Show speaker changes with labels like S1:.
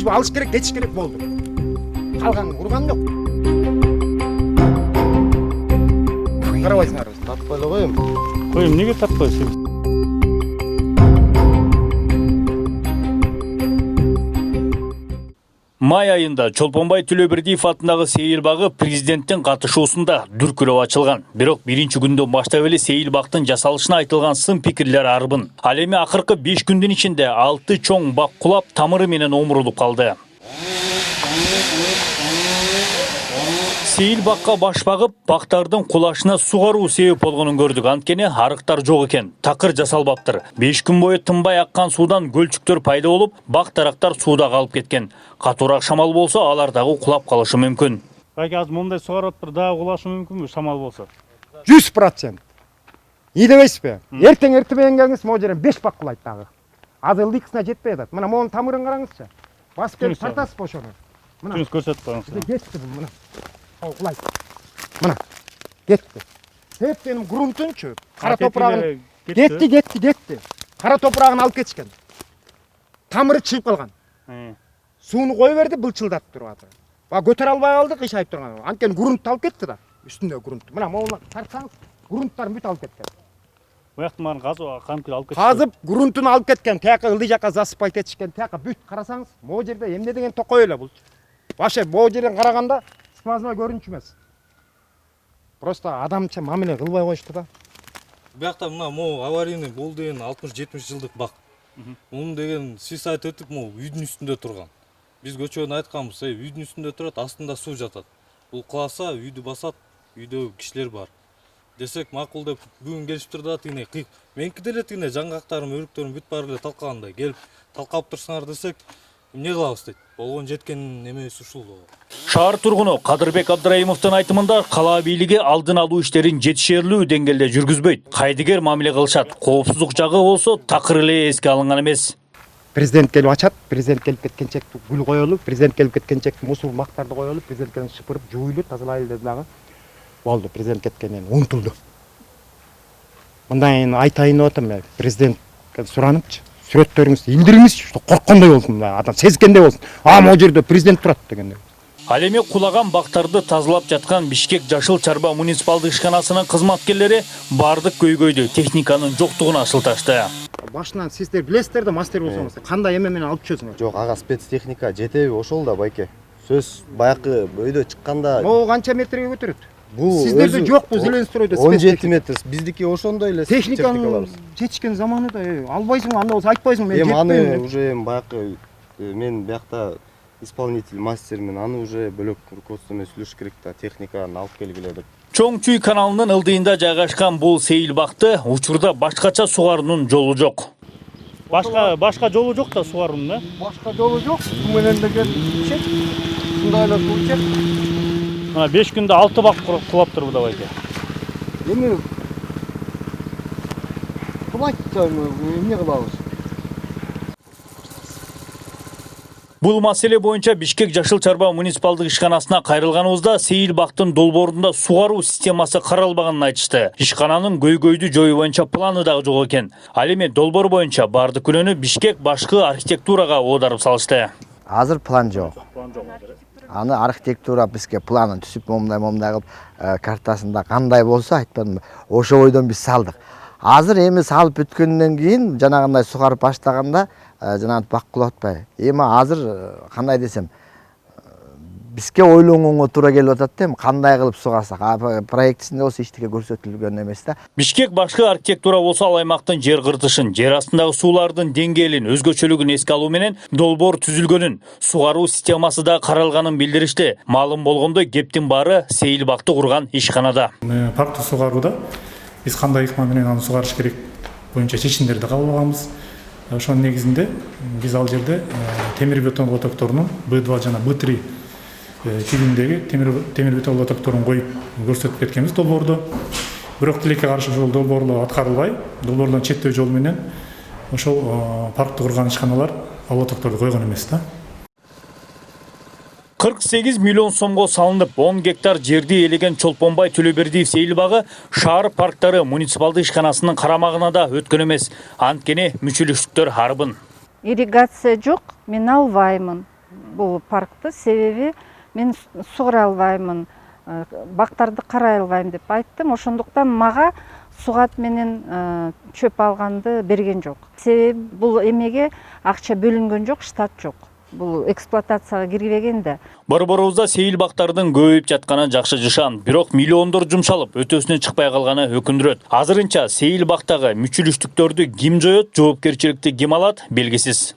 S1: служба алыш керек, кетиш керек болду. Калган урган жок. Карабайсыңарбы?
S2: Тартпай эле коем.
S3: Коем, неге тартпайсың? Май айында Чолпонбай Төлөбердиев атындагы сейил багы президенттин катышуусунда дүркүрөп ачылган. Бирок биринчи күндөн баштап эле сейил бактын жасалышына айтылган сын пикирлер арбын. Ал эми акыркы 5 күндүн ичинде 6 чоң бак кулап, тамыры менен омурулуп калды. Сейил бакка баш багып, бактардын кулашына сугаруу себеп болгонун көрдүк. Анткени арыктар жок экен, такыр жасалбаптыр. 5 күн бою тынбай аккан суудан көлчүктөр пайда болуп, бак тарактар сууда калып кеткен. Катуураак шамал болсо, алар дагы кулап калышы мүмкүн. Байке, азыр мондай сугарып атып, дагы кулашы мүмкүнбү шамал болсо?
S1: 100%. И дебейсизби? Эртең эртебеген келиңиз, могу жерден 5 бак кулайт дагы. Азыр ылдыйкысына жетпей атат. Мына монун тамырын караңызчы. Басып келип тартасыз ошону. Мына
S3: Түнүс көрсөтүп коюңуз.
S1: Кетти бул мына. Кулайт. Мына. Кетти. Септенин грунтунчу, кара топурагын кетти. Кара топурагын алып кетишкен. Тамыры чыгып калган. Сууну кое берди, былчылдап туруп атат. Ба көтөрө албай калды, кыйшайып турган. Анткени грунтты алып кетти да. Үстүндөгү грунт. Мына могуну тартсаңыз, грунттарын бүт алып кеткен.
S3: Буяктын баарын кантип алып кетти?
S1: Казып, грунтун алып кеткен. Тияка ылдый жака засыпать этишкен. Тияка бүт карасаңыз, могу жерде эмне деген токой эле бул. Вообще могу жерден караганда смазной көрүнүчү эмес. Просто адамча мамиле кылбай коюшту да.
S2: Буякта мына могу аварийный болду деген 60-70 жылдык бак. Мунун деген сиз айтып өтүп, могу үйдүн үстүндө турган. Биз көчөдөн айтканбыз, үйдүн үстүндө турат, астында суу жатат. Бул кыласа үйдү басат, үйдө кишилер бар. Десек макул деп бүгүн келип турду, тигине кыйк. Меники деле тигине жаңгактарым, өрүктөрүм бүт баары эле талкагандай. Келип талкап турсаңар десек, эмне кылабыз дейт. Болгон жеткен эмес ушул.
S3: Шаар тургуну Кадырбек Абдыраимовдун айтымында кала бийлиги алдын алуу иштерин жетишерлүү деңгээлде жүргүзбөйт. Кайдыгер мамиле кылышат. Коопсуздук жагы болсо такыр эле эске алынган эмес.
S1: Президент келип ачат, президент келип кеткенче гүл коелу, президент келип кеткенче мусул мактарды коелу, президент келип шыпырып, жууйлу, тазалайлы деди дагы. Болду, президент кеткенден унутулду. Мындай айтайын деп атам, президентке сураныпчы. Сүрөттөрүңүздү илдириңизчи, что корккондой болсун, адам сезгендей болсун. Могу жерде президент турат дегендей.
S3: Ал эми кулаган бактарды тазалап жаткан Бишкек Жашыл Чарба муниципалдык ишканасынын кызматкерлери бардык көйгөйдү техниканын жоктугуна шылташты.
S1: Башынан сиздер билесиздер да, мастер болсоңуз, кандай эме менен алып чөзүңөр?
S4: Жок, ага спецтехника жетеби ошол да байке. Сөз баякы өйдө чыкканда.
S1: Могу канча метрге көтөрөт?
S4: Бул
S1: сиздерде жокпу Зеленстройдо
S4: 17 метр. Биздики ошондой эле
S1: техниканын жетишкен заманы да албайсың, анда болсо айтпайсың, мен жетпейм.
S4: Аны уже баякы мен биякта исполнитель мастермен аны уже бөлөк руководство менен сүйлөшүш керек да, техниканы алып келгиле деп.
S3: Чоң Чүй каналынын ылдыйында жайгашкан бул сейил бакты учурда башкача сугаруунун жолу жок. Башка жолу жок да сугаруунун, да?
S2: Башка жолу жок. Суу менен да келип ичет. Мындай эле суу ичет.
S3: Мына 5 күндө 6 бак кулап турбу да байке.
S2: Эми кулайт да эмне кылабыз?
S3: Бул маселе боюнча Бишкек Жашыл Чарба муниципалдык ишканасына кайрылганыбызда сейил бактын долбоорунда сугаруу системасы каралбаганын айтышты. Ишкананын көйгөйдү жоюу боюнча планы дагы жок экен. Ал эми долбоор боюнча бардык күнөөнү Бишкек башкы архитектурага оодарып салышты.
S5: Азыр план жок. Аны архитектура бизге планын түзүп, момундай кылып, картасында кандай болсо айтпадымбы, ошо ойдон биз салдык. Азыр эми салып бүткөндөн кийин жанагындай сугарып баштаганда жанагы бак кулап атпайбы. Эми азыр кандай десем, бизге ойлонгонго туура келип атат да, кандай кылып сугарсак, проектисинде болсо эчтеке көрсөтүлгөн эмес да.
S3: Бишкек башкы архитектура болсо ал аймактын жер кыртышын, жер астындагы суулардын деңгээлин, өзгөчөлүгүн эске алуу менен долбоор түзүлгөнүн, сугаруу системасы да каралганын билдиришти. Маалым болгондой, кептин баары сейил бакты курган ишканада.
S6: Паркты сугарууда биз кандай ыкма менен аны сугарыш керек боюнча чечимдерди кабыл алганбыз. Ошонун негизинде биз ал жерде темир бетон лотокторунун B2 жана B3 тигиндеги темир бетон лотокторун коюп көрсөтүп кеткенбиз долбоордо. Бирок тилекке каршы ошол долбоорлор аткарылбай, долбоордон четтөө жол менен ошол паркты курган ишканалар ал лотокторду койгон эмес да.
S3: 48 миллион сомго салынып, 10 гектар жерди ээлеген Чолпонбай Төлөбердиев сейил багы шаар парктары муниципалдык ишканасынын карамагына да өткөн эмес. Анткени мүчөлүштүктөр арбын.
S7: Ирригация жок, мен албаймын. бул паркты, себеби мен сугара албаймын, бактарды карай албайм деп айттым. Ошондуктан мага сугат менен чөп алганды берген жок. Себеби бул эмеге акча бөлүнгөн жок, штат жок. Бул эксплуатацияга кирбеген да.
S3: Борборубузда сейил бактардын көбөйүп жатканы жакшы жышан, бирок миллиондор жумшалып, өтөсүнө чыкпай калганы өкүндүрөт. Азырынча сейил бактагы мүчүлүштүктөрдү ким жоет, жоопкерчиликти ким алат, белгисиз.